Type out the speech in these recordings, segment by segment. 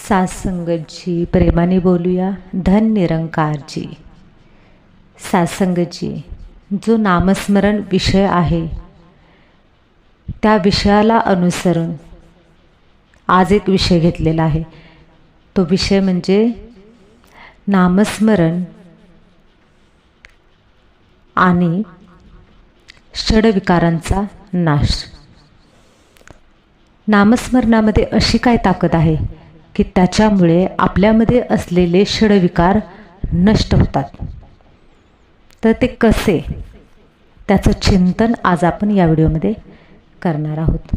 सासंगतजी प्रेमाने बोलूया. धन निरंकारजी. सासंगतजी, जो नामस्मरण विषय आहे त्या विषयाला अनुसरून आज एक विषय घेतलेला आहे. तो विषय म्हणजे नामस्मरण आणि षडविकारांचा नाश. नामस्मरणामध्ये अशी काय ताकद आहे की त्याच्यामुळे आपल्यामध्ये असलेले षडविकार नष्ट होतात. तर ते कसे, त्याचं चिंतन आज आपण या व्हिडिओमध्ये करणार आहोत.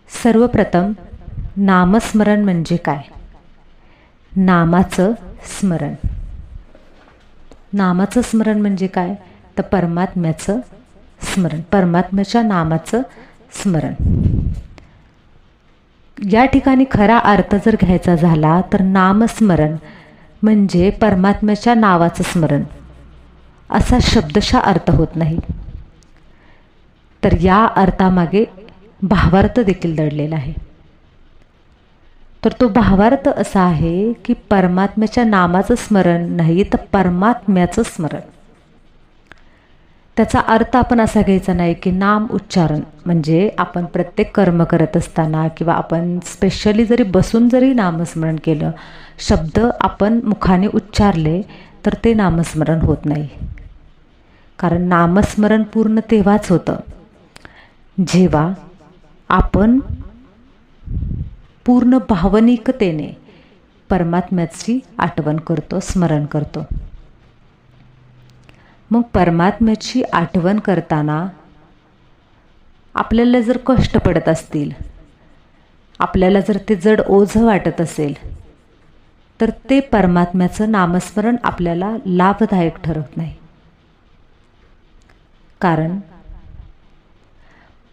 सर्वप्रथम नामस्मरण म्हणजे काय? नामाचं स्मरण. नामाचं स्मरण म्हणजे काय? तर परमात्म्याचं स्मरण, परमात्म्याच्या नामाचं स्मरण. या ठिकाणी खरा अर्थ जर घ्यायचा झाला तर नामस्मरण म्हणजे परमात्म्याच्या नावाचं स्मरण असा शब्दशः अर्थ होत नाही. तर या अर्थामागे भावार्थ देखील दडलेला आहे. तर तो भावार्थ असा आहे की परमात्म्याच्या नामाचं स्मरण नाही तर परमात्म्याचं स्मरण. त्याचा अर्थ आपण असा घ्यायचा नाही की नाम उच्चारण म्हणजे आपण प्रत्येक कर्म करत असताना किंवा आपण स्पेशली जरी बसून जरी नामस्मरण केलं, शब्द आपण मुखाने उच्चारले तर ते नामस्मरण होत नाही. कारण नामस्मरण पूर्ण तेव्हाच होतं जेव्हा आपण पूर्ण भावनिकतेने परमात्म्याची आठवण करतो, स्मरण करतो. मग परमात्म्याची आठवण करताना आपल्याला जर कष्ट पडत असतील, आपल्याला जर ते जड ओझं वाटत असेल तर ते परमात्म्याचं नामस्मरण आपल्याला लाभदायक ठरत नाही. कारण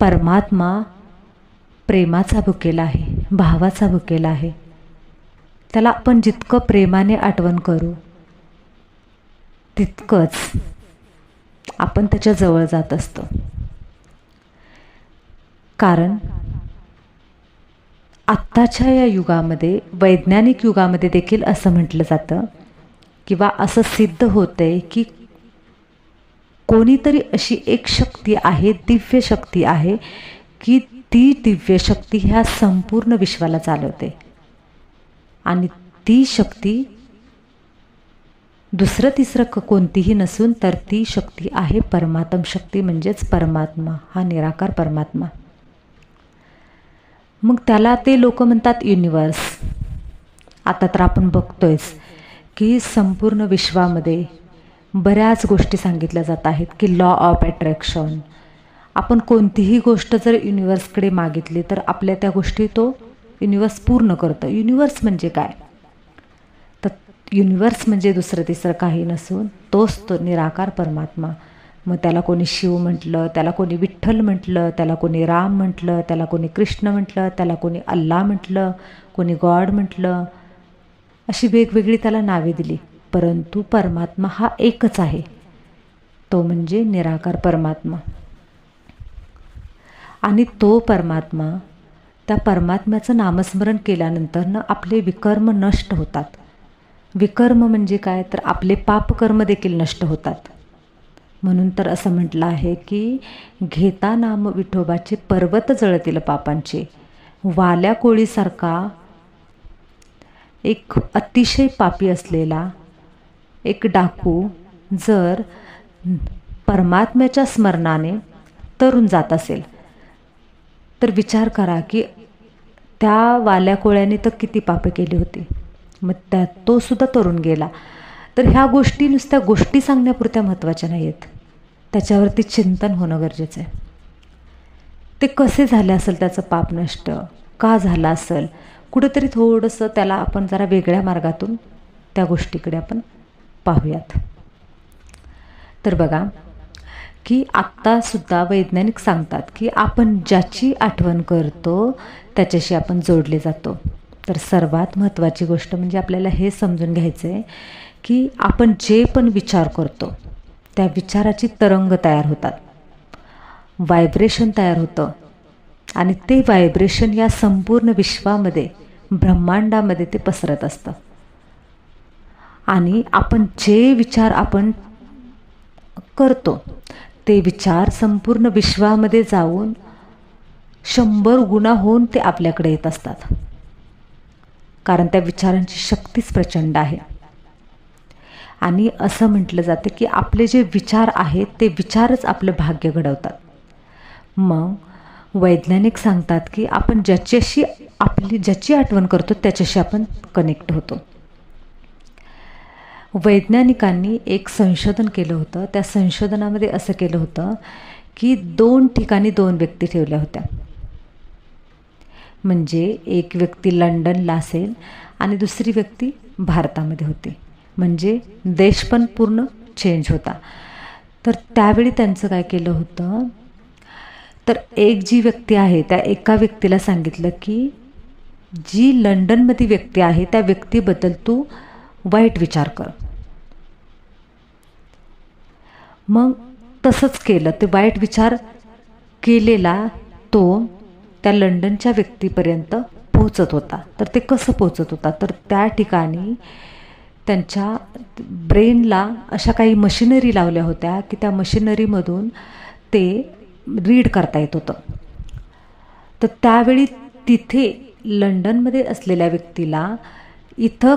परमात्मा प्रेमाचा भुकेला आहे, भावाचा भुकेला आहे. त्याला आपण जितकं प्रेमाने आठवण करू तितकंच आपण त्याच्या जवळ जात असतो. कारण आत्ताच्या या युगामध्ये, वैज्ञानिक युगामध्ये देखील असं म्हटलं जातं किंवा असं सिद्ध होतंय की कोणीतरी अशी एक शक्ती आहे, दिव्य शक्ती आहे की ती दिव्य शक्ती ह्या संपूर्ण विश्वाला चालवते. आणि ती शक्ती दुसरं तिसरं कोणतीही नसून तर ती शक्ती आहे परमात्म शक्ती, म्हणजेच परमात्मा, हा निराकार परमात्मा. मग त्याला ते लोक म्हणतात युनिवर्स. आता तर आपण बघतोयच की संपूर्ण विश्वामध्ये बऱ्याच गोष्टी सांगितल्या जात आहेत की लॉ ऑफ अट्रॅक्शन. आपण कोणतीही गोष्ट जर युनिवर्सकडे मागितली तर आपल्या त्या गोष्टी तो युनिवर्स पूर्ण करतं. युनिवर्स म्हणजे काय? तर युनिवर्स म्हणजे दुसरं तिसरं काही नसून तोच तो निराकार परमात्मा. मग त्याला कोणी शिव म्हटलं, त्याला कोणी विठ्ठल म्हटलं, त्याला कोणी राम म्हटलं, त्याला कोणी कृष्ण म्हटलं, त्याला कोणी अल्लाह म्हटलं, कोणी गॉड म्हटलं, अशी वेगवेगळी त्याला नावे दिली. परंतु परमात्मा हा एकच आहे, तो म्हणजे निराकार परमात्मा. आणि तो परमात्मा, त्या परमात्म्याचं नामस्मरण केल्यानंतर आपले विकर्म नष्ट होतात. विकर्म म्हणजे काय? तर आपले पापकर्म देखील नष्ट होतात. म्हणून तर असं म्हटलं आहे की घेता नाम विठोबाचे पर्वत जळतील पापांचे. वाल्या कोळीसारखा एक अतिशय पापी असलेला एक डाकू जर परमात्म्याच्या स्मरणाने तरून जात असेल तर विचार करा की त्या वाल्या कोळ्याने तर किती पापे केली होती. मग तो सुद्धा तरून गेला. तर ह्या गोष्टी नुसत्या गोष्टी सांगण्यापुरत्या महत्त्वाच्या नाही आहेत, त्याच्यावरती चिंतन होणं गरजेचं आहे. ते कसे झाले असेल, त्याचं पाप नष्ट का झालं असेल, कुठेतरी थोडंसं त्याला आपण जरा वेगळ्या मार्गातून त्या गोष्टीकडे आपण पाहूयात. तर बघा की आत्तासुद्धा वैज्ञानिक सांगतात की आपण ज्याची आठवण करतो त्याच्याशी आपण जोडले जातो. तर सर्वात महत्त्वाची गोष्ट म्हणजे आपल्याला हे समजून घ्यायचं आहे की आपण जे पण विचार करतो त्या विचाराची तरंग तयार होतात, व्हायब्रेशन तयार होतं आणि ते व्हायब्रेशन या संपूर्ण विश्वामध्ये, ब्रह्मांडामध्ये ते पसरत असतं. आणि आपण जे विचार आपण करतो ते विचार संपूर्ण विश्वामध्ये जाऊन 100 गुणा होऊन ते आपल्याकडे येत असतात. कारण त्या विचारांची शक्तीच प्रचंड आहे. आणि असं म्हटलं जातं की आपले जे विचार आहेत ते विचारच आपलं भाग्य घडवतात. मग वैज्ञानिक सांगतात की आपण ज्याची आठवण करतो त्याच्याशी आपण कनेक्ट होतो. वैज्ञानिकांनी एक संशोधन केलं होतं. त्या संशोधनामध्ये असं केलं होतं की 2 ठिकाणी 2 व्यक्ती ठेवल्या होत्या. म्हणजे एक व्यक्ती लंडनला असेल आणि दुसरी व्यक्ती भारतामध्ये होती. म्हणजे देश पण पूर्ण चेंज होता. तर त्यावेळी त्यांचं काय केलं होतं, तर एक जी व्यक्ती आहे त्या एका व्यक्तीला सांगितलं की जी लंडनमध्ये व्यक्ती आहे त्या व्यक्तीबद्दल तू वाईट विचार कर. मग तसंच केलं. ते वाईट विचार केलेला तो त्या लंडनच्या व्यक्तीपर्यंत पोहोचत होता. तर ते कसं पोहोचत होता, तर त्या ठिकाणी त्यांच्या ब्रेनला अशा काही मशिनरी लावल्या होत्या की त्या मशिनरीमधून ते रीड करता येत होतं. तर त्यावेळी तिथे लंडनमध्ये असलेल्या व्यक्तीला इथं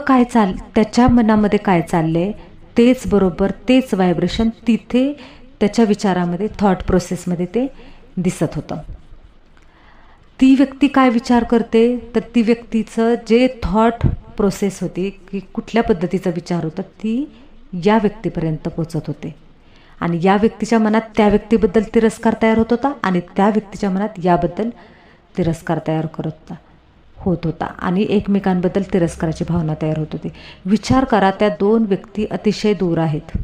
त्याच्या मनामध्ये काय चालले तेच बरोबर, तेच व्हायब्रेशन तिथे त्याच्या विचारामध्ये, थॉट प्रोसेसमध्ये ते दिसत होतं. ती व्यक्ती काय विचार करते, तर ती व्यक्तीचं जे थॉट प्रोसेस होती की कुठल्या पद्धतीचा विचार होता ती या व्यक्तीपर्यंत पोचत होते. आणि या व्यक्तीच्या मनात त्या व्यक्तीबद्दल तिरस्कार तयार होत होता आणि त्या व्यक्तीच्या मनात याबद्दल तिरस्कार तयार होत होता आणि एकमेकांबद्दल तिरस्काराची भावना तयार होत होती. विचार करा, त्या 2 व्यक्ती अतिशय दूर आहेत,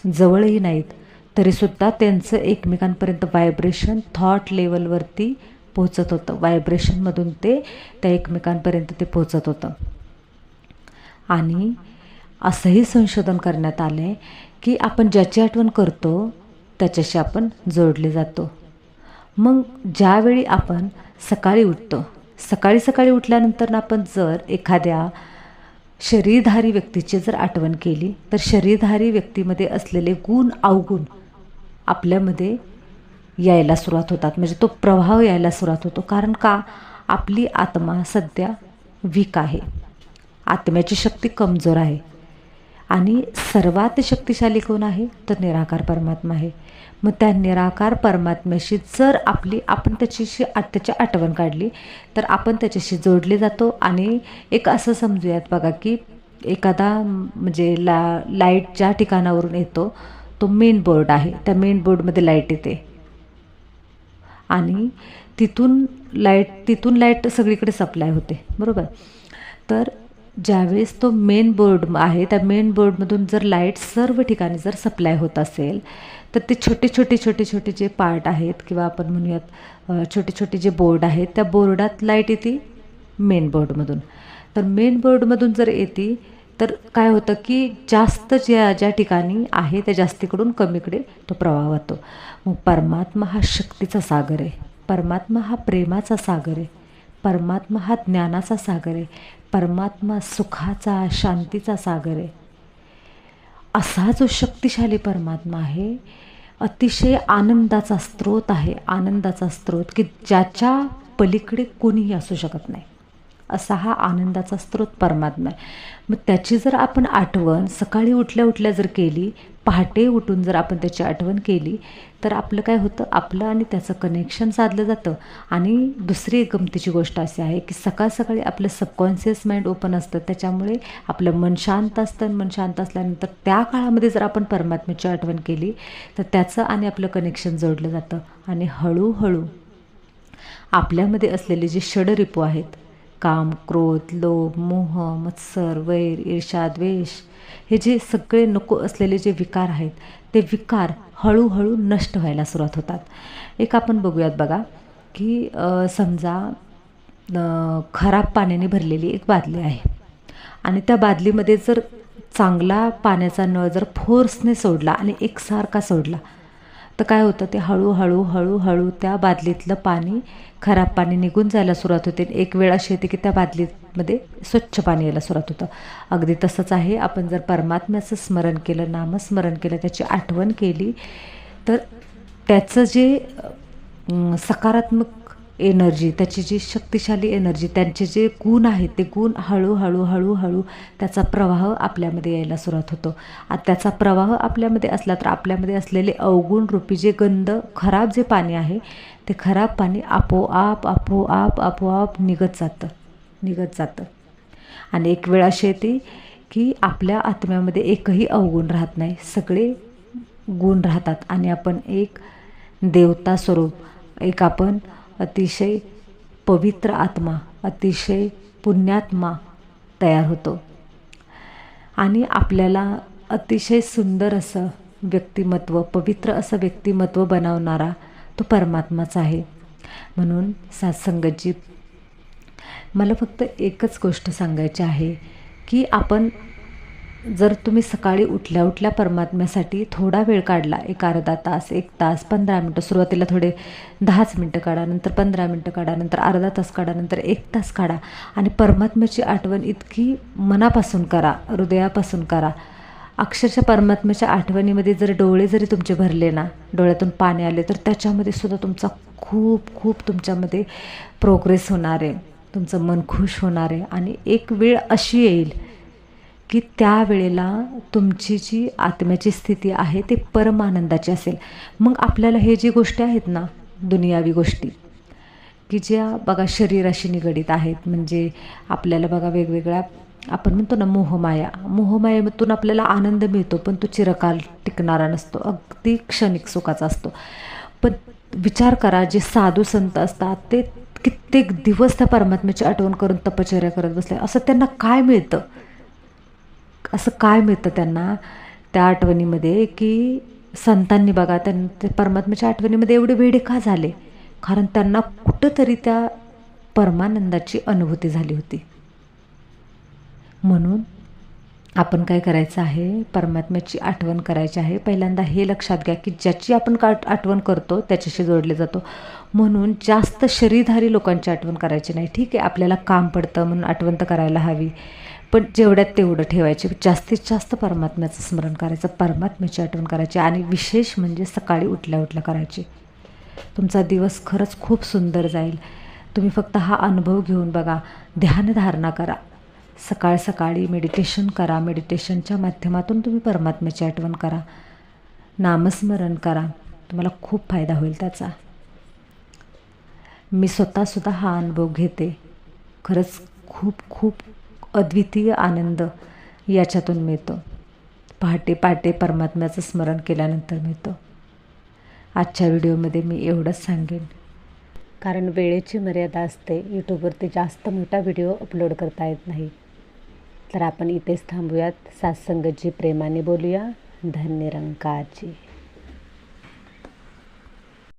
जवळही नाहीत, तरीसुद्धा त्यांचं एकमेकांपर्यंत व्हायब्रेशन थॉट लेवलवरती पोहोचत होतं. व्हायब्रेशनमधून ते त्या एकमेकांपर्यंत ते पोहोचत होतं. आणि असंही संशोधन करण्यात आलं आहे की आपण ज्याची आठवण करतो त्याच्याशी आपण जोडले जातो. मग ज्यावेळी आपण सकाळी उठतो, सकाळी उठल्यानंतर आपण जर एखाद्या शरीरधारी व्यक्तीची जर आठवण केली तर शरीरधारी व्यक्तीमध्ये असलेले गुण अवगुण आपल्यामध्ये यायला सुरुवात होतात. म्हणजे तो प्रभाव यायला सुरुवात होतो. कारण का, आपली आत्मा सध्या वीक आहे, आत्म्याची शक्ती कमजोर आहे. आणि सर्वात शक्तिशाली कोण आहे, तर निराकार परमात्मा आहे. मग त्या निराकार परमात्म्याशी जर आपण त्याची आठवण काढली तर आपण त्याच्याशी जोडले जातो. आणि एक असं समजूयात बघा की एखादा म्हणजे लाईट ज्या ठिकाणावरून येतो तो मेन बोर्ड आहे, त्या मेन बोर्डमध्ये लाईट येते आणि तिथून लाईट सगळीकडे सप्लाय होते, बरोबर. तर ज्यावेळेस तो मेन बोर्ड आहे त्या मेन बोर्डमधून जर लाईट सर्व ठिकाणी जर सप्लाय होत असेल तर ते छोटे जे पार्ट आहेत किंवा आपण म्हणूयात छोटे जे बोर्ड आहेत त्या बोर्डात लाईट येते मेन बोर्डमधून. तर मेन बोर्डमधून जर येते तर काय होतं की जास्त ज्या ठिकाणी आहे त्या जास्तीकडून कमीकडे तो प्रवाह होतो. मग परमात्मा हा शक्तीचा सागर आहे, परमात्मा हा प्रेमाचा सागर आहे, परमात्मा हा ज्ञानाचा सागर आहे, परमात्मा सुखाचा, शांतीचा सागर आहे. असा जो शक्तिशाली परमात्मा आहे, अतिशय आनंदाचा स्रोत आहे, आनंदाचा स्रोत की ज्याच्या पलीकडे कोणीही असू शकत नाही, असा हा आनंदाचा स्रोत परमात्मा आहे. मग त्याची जर आपण आठवण सकाळी उठल्या जर केली, पहाटे उठून जर आपण त्याची आठवण केली तर आपलं काय होतं, आपलं आणि त्याचं कनेक्शन साधलं जातं. आणि दुसरी एक गमतीची गोष्ट अशी आहे की सकाळी आपलं सबकॉन्शियस माइंड ओपन असतं, त्याच्यामुळे आपलं मन शांत असतं. मन शांत असल्यानंतर त्या काळामध्ये जर आपण परमात्म्याची आठवण केली तर त्याचं आणि आपलं कनेक्शन जोडलं जातं. आणि हळूहळू आपल्यामध्ये असलेले जे षडरिपू आहेत, काम, क्रोध, लोभ, मोह, मत्सर, वैर, ईर्ष्या, द्वेष, हे जे सगळे नको असलेले जे विकार आहेत ते विकार हळूहळू नष्ट व्हायला सुरुवात होतात. एक आपण बघूयात बघा की समजा खराब पाण्याने भरलेली एक बादली आहे आणि त्या बादलीमध्ये जर चांगला पाण्याचा नळ जर फोर्सने सोडला आणि एकसारखा सोडला तर काय होतं, ते हळूहळू हळूहळू त्या बादलीतलं पाणी, खराब पाणी निघून जायला सुरुवात होते. एक वेळ अशी येते की त्या बादलीमध्ये स्वच्छ पाणी यायला सुरुवात होतं. अगदी तसंच आहे, आपण जर परमात्म्याचं स्मरण केलं, नामस्मरण केलं, त्याची आठवण केली, तर त्याचं जे सकारात्मक एनर्जी, त्याची जी शक्तिशाली एनर्जी, त्यांचे जे गुण आहेत, ते गुण हळूहळू हळूहळू त्याचा प्रवाह आपल्यामध्ये यायला सुरुवात होतो. त्याचा प्रवाह आपल्यामध्ये असला तर आपल्यामध्ये असलेले अवगुण रूपी जे गंध, खराब जे पाणी आहे, ते खराब पाणी आपोआप आपोआप आपोआप निघत जातं. आणि एक वेळ अशी येते की आपल्या आत्म्यामध्ये एकही अवगुण राहत नाही, सगळे गुण राहतात आणि आपण एक देवता स्वरूप, एक आपण अतिशय पवित्र आत्मा, अतिशय पुण्यात्मा तयार होतो. आणि आपल्याला अतिशय सुंदर असं व्यक्तिमत्व, पवित्र असं व्यक्तिमत्व बनवणारा तो परमात्माच आहे. म्हणून सत्संगतजी, मला फक्त एकच गोष्ट सांगायची आहे की आपण जर तुम्ही सकाळी उठल्या उठल्या परमात्म्यासाठी थोडा वेळ काढला, एक अर्धा तास, 1 तास, 15 मिनटं, सुरुवातीला थोडे 10 मिनटं काढा, नंतर 15 मिनटं काढा, नंतर अर्धा तास काढा, नंतर 1 तास काढा आणि परमात्म्याची आठवण इतकी मनापासून करा, हृदयापासून करा. अक्षरशः परमात्म्याच्या आठवणीमध्ये जर डोळे जरी तुमचे भरले ना, डोळ्यातून पाणी आले, तर त्याच्यामध्ये सुद्धा तुमचा खूप खूप तुमच्यामध्ये प्रोग्रेस होणार आहे, तुमचं मन खुश होणार आहे. आणि एक वेळ अशी येईल की त्यावेळेला तुमची जी आत्म्याची स्थिती आहे ते परमानंदाची असेल. मग आपल्याला हे जी गोष्टी आहेत ना, दुनियावी गोष्टी की ज्या बघा शरीराशी निगडीत आहेत, म्हणजे आपल्याला बघा वेगवेगळ्या, आपण म्हणतो ना मोहमायेतून आपल्याला आनंद मिळतो, पण तो चिरकाल टिकणारा नसतो, अगदी क्षणिक सुखाचा असतो. पण विचार करा, जे साधू संत असतात ते कित्येक दिवस त्या परमात्म्याची आठवण करून तपश्चर्या करत बसले, असं त्यांना काय मिळतं? त्यांना त्या आठवणीमध्ये, की संतांनी बघा ते परमात्म्याच्या आठवणीमध्ये एवढे वेडे का झाले? कारण त्यांना कुठंतरी त्या परमानंदाची अनुभूती झाली होती. म्हणून आपण काय करायचं आहे, परमात्म्याची आठवण करायची आहे. पहिल्यांदा हे लक्षात घ्या की ज्याची आपण आठवण करतो त्याच्याशी जोडले जातो. म्हणून जास्त शरीरधारी लोकांची आठवण करायची नाही. ठीक आहे, आपल्याला काम पडतं म्हणून आठवण तर करायला हवी, पण जेवढ्यात तेवढं ठेवायचे. जास्तीत जास्त परमात्म्याचं स्मरण करायचं, परमात्म्याची आठवण करायची आणि विशेष म्हणजे सकाळी उठल्या उठल्या करायची. तुमचा दिवस खरंच खूप सुंदर जाईल. तुम्ही फक्त हा अनुभव घेऊन बघा, ध्यानधारणा करा, सकाळ सकाळी मेडिटेशन करा, मेडिटेशनच्या माध्यमातून तुम्ही परमात्म्याची आठवण करा, नामस्मरण करा, तुम्हाला खूप फायदा होईल त्याचा. मी स्वतःसुद्धा हा अनुभव घेते. खरंच खूप खूप अद्वितीय आनंद याच्यातून मिळतो. पहाटे पहाटे परमात्म्याचं स्मरण केल्यानंतर मिळतो. आजच्या व्हिडिओमध्ये मी एवढंच सांगेन, कारण वेळेची मर्यादा असते. यूट्यूबवरती जास्त मोठा व्हिडिओ अपलोड करता येत नाही. तर आपण इथेच थांबूयात. सत्संगतजी प्रेमाने बोलूया. धन्य निरंकारजी.